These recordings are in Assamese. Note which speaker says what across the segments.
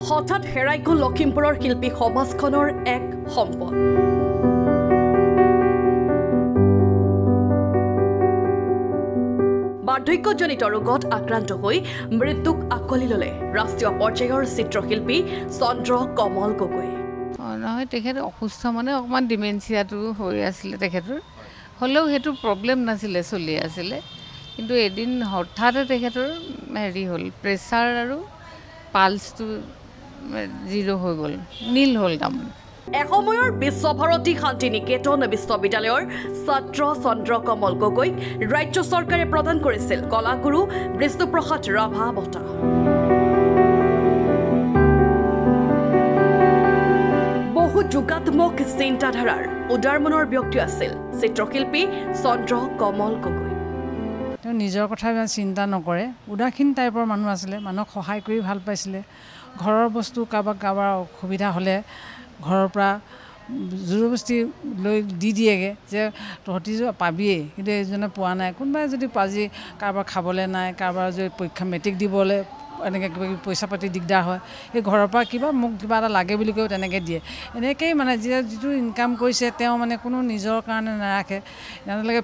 Speaker 1: হঠাৎ হেৰাই গ'ল লখিমপুৰৰ শিল্পী সমাজখনৰ এক সম্পদ। বাৰ্ধক্যজনিত ৰোগত আক্ৰান্ত হৈ মৃত্যুক আকলি ল'লে ৰাষ্ট্ৰীয় পৰ্যায়ৰ চিত্ৰশিল্পী চন্দ্ৰ কমল গগৈ।
Speaker 2: নহয়, তেখেত অসুস্থ মানে অকণমান ডিমেনচিয়াটো হৈ আছিলে তেখেতৰ, হ'লেও সেইটো প্ৰব্লেম নাছিলে, চলি আছিলে। কিন্তু এদিন হঠাতে তেখেতৰ হেৰি হ'ল, প্ৰেছাৰ আৰু পালছটো 0 হৈ গ'ল, নীল হ'ল তাৰমানে।
Speaker 1: এসময়ৰ বিশ্বভাৰতী শান্তি নিকেতন বিশ্ববিদ্যালয়ৰ ছাত্ৰ চন্দ্ৰ কমল গগৈক ৰাজ্য চৰকাৰে প্ৰদান কৰিছিল কলাগুৰু বিষ্ণুপ্ৰসাদ ৰাভা বঁটা। বহু যুগাত্মক চিন্তাধাৰাৰ উদাৰ মনৰ ব্যক্তি আছিল চিত্ৰশিল্পী চন্দ্ৰ কমল গগৈ।
Speaker 3: তেওঁ নিজৰ কথা ইমান চিন্তা নকৰে, উদাসীন টাইপৰ মানুহ আছিলে, মানুহক সহায় কৰি ভাল পাইছিলে। ঘৰৰ বস্তু কাৰোবাৰ অসুবিধা হ'লে ঘৰৰ পৰা জোৰবস্তি লৈ দি দিয়েগৈ যে তহঁতি পাবিয়েই, কিন্তু এইজনে পোৱা নাই। কোনোবাই যদি আজি কাৰোবাৰ খাবলৈ নাই, কাৰোবাৰ যদি পৰীক্ষা মেট্ৰিক দিবলৈ এনেকৈ কিবা কিবি পইচা পাতি দিগদাৰ হয়, সেই ঘৰৰ পৰা মোক কিবা এটা লাগে বুলি কৈ তেনেকৈ দিয়ে। এনেকৈয়ে মানে যিটো ইনকাম কৰিছে তেওঁ মানে কোনো নিজৰ কাৰণে নাৰাখে, তেওঁলোকে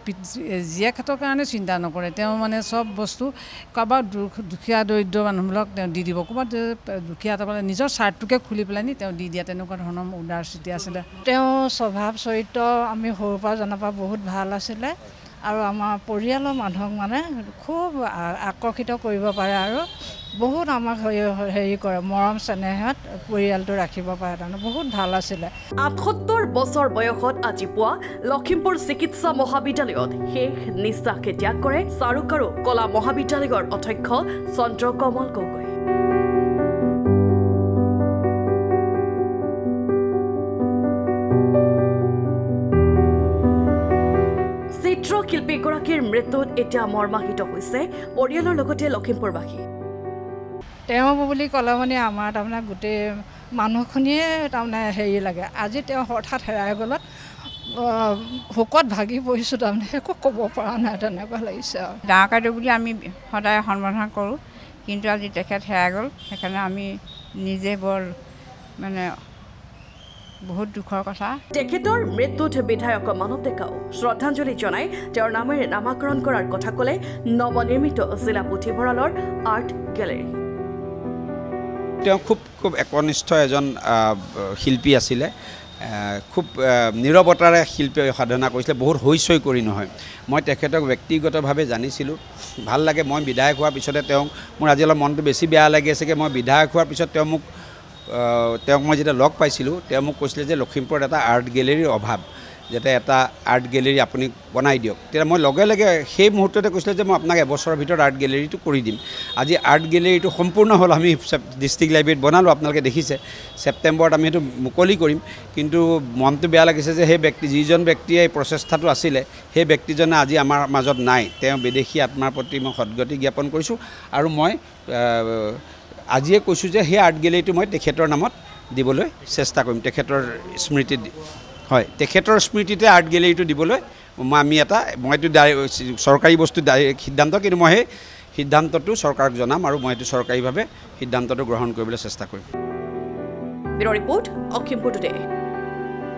Speaker 3: জীয়েকহঁতৰ কাৰণে চিন্তা নকৰে। তেওঁ মানে চব বস্তু কাৰোবাৰ দুখীয়া দৰিদ্ৰ মানুহবিলাক তেওঁ দি দিব, ক'ৰবাত দুখীয়া এটা পালে নিজৰ চাৰ্টটোকে খুলি পেলাই নি তেওঁ দি দিয়া, তেনেকুৱা ধৰণৰ উদাৰ স্থিতি আছিলে।
Speaker 4: তেওঁ স্বভাৱ চৰিত্ৰ আমি সৰুৰ পৰা জনাৰ পৰা বহুত ভাল আছিলে, আৰু আমাৰ পৰিয়ালৰ মানুহক মানে খুব আকৰ্ষিত কৰিব পাৰে, আৰু বহুত আমাক হেৰি কৰে, মৰম চেনেহত পৰিয়ালটো ৰাখিব পাৰে, তাৰমানে বহুত ভাল আছিলে।
Speaker 1: ৭৮ বছৰ বয়সত আজি পুৱা লখিমপুৰ চিকিৎসা মহাবিদ্যালয়ত শেষ নিশ্বাস ত্যাগ কৰে চাৰুকাৰু কলা মহাবিদ্যালয়ৰ অধ্যক্ষ চন্দ্ৰ কমল গগৈ। চিত্ৰশিল্পীগৰাকীৰ মৃত্যুত এতিয়া মৰ্মাহিত হৈছে পৰিয়ালৰ লগতে লখিমপুৰবাসী।
Speaker 4: তেওঁ বুলি ক'লে মানে আমাৰ তাৰমানে গোটেই মানুহখিনিয়ে তাৰমানে হেৰি লাগে। আজি তেওঁ হঠাৎ হেৰাই গ'লত শোকত ভাগি পৰিছোঁ, তাৰমানে একো ক'ব পৰা নাই, তেনেকুৱা লাগিছে আৰু।
Speaker 2: ডাঙৰ বুলি আমি সদায় সন্মান কৰোঁ, কিন্তু আজি তেখেত হেৰাই গ'ল, সেইকাৰণে আমি নিজে বৰ মানে বহুত দুখৰ কথা।
Speaker 1: তেখেতৰ মৃত্যুত বিধায়ক মানৱ ডেকাও শ্ৰদ্ধাঞ্জলি জনাই তেওঁৰ নামেৰে নামাকৰণ কৰাৰ কথা ক'লে নৱনিৰ্মিত জিলা পুথিভঁৰালৰ আৰ্ট গেলেৰী।
Speaker 5: তেওঁ খুব একনিষ্ঠ এজন শিল্পী আছিলে, খুব নীৰৱতাৰে শিল্পী সাধনা কৰিছিলে, বহুত হৈচৈ কৰি নহয়। মই তেখেতক ব্যক্তিগতভাৱে জানিছিলোঁ, ভাল লাগে। মই বিধায়ক হোৱাৰ পিছতে মোৰ আজি অলপ মনটো বেছি বেয়া লাগি আছেগৈ। মই বিধায়ক হোৱাৰ পিছত তেওঁক মই যেতিয়া লগ পাইছিলোঁ, তেওঁ মোক কৈছিলে যে লখিমপুৰত এটা আৰ্ট গেলেৰীৰ অভাৱ, যাতে এটা আৰ্ট গেলেৰী আপুনি বনাই দিয়ক। তেতিয়া মই লগে লগে সেই মুহূৰ্ততে কৈছিলে যে মই আপোনাক এবছৰৰ ভিতৰত আৰ্ট গেলেৰীটো কৰি দিম। আজি আৰ্ট গেলেৰীটো সম্পূৰ্ণ হ'ল, আমি ডিষ্ট্ৰিক্ট লাইব্ৰেৰীত বনালোঁ, আপোনালোকে দেখিছে। ছেপ্টেম্বৰত আমি সেইটো মুকলি কৰিম। কিন্তু মনটো বেয়া লাগিছে যে সেই যিজন ব্যক্তিয়ে এই প্ৰচেষ্টাটো আছিলে, সেই ব্যক্তিজনে আজি আমাৰ মাজত নাই। তেওঁ বিদেশী আত্মাৰ প্ৰতি মই সদগতি জ্ঞাপন কৰিছোঁ, আৰু মই আজিয়ে কৈছোঁ যে সেই আৰ্ট গেলেৰীটো মই তেখেতৰ নামত দিবলৈ চেষ্টা কৰিম, তেখেতৰ স্মৃতিত। হয়, তেখেতৰ স্মৃতিতে আৰ্ট গেলেৰীটো দিবলৈ মইতো চৰকাৰী বস্তু সিদ্ধান্ত, কিন্তু মই সেই সিদ্ধান্তটো চৰকাৰক জনাম, আৰু মই এইটো চৰকাৰীভাৱে সিদ্ধান্তটো গ্ৰহণ কৰিবলৈ চেষ্টা কৰিম।
Speaker 1: Bureau report, Lakhimpur today.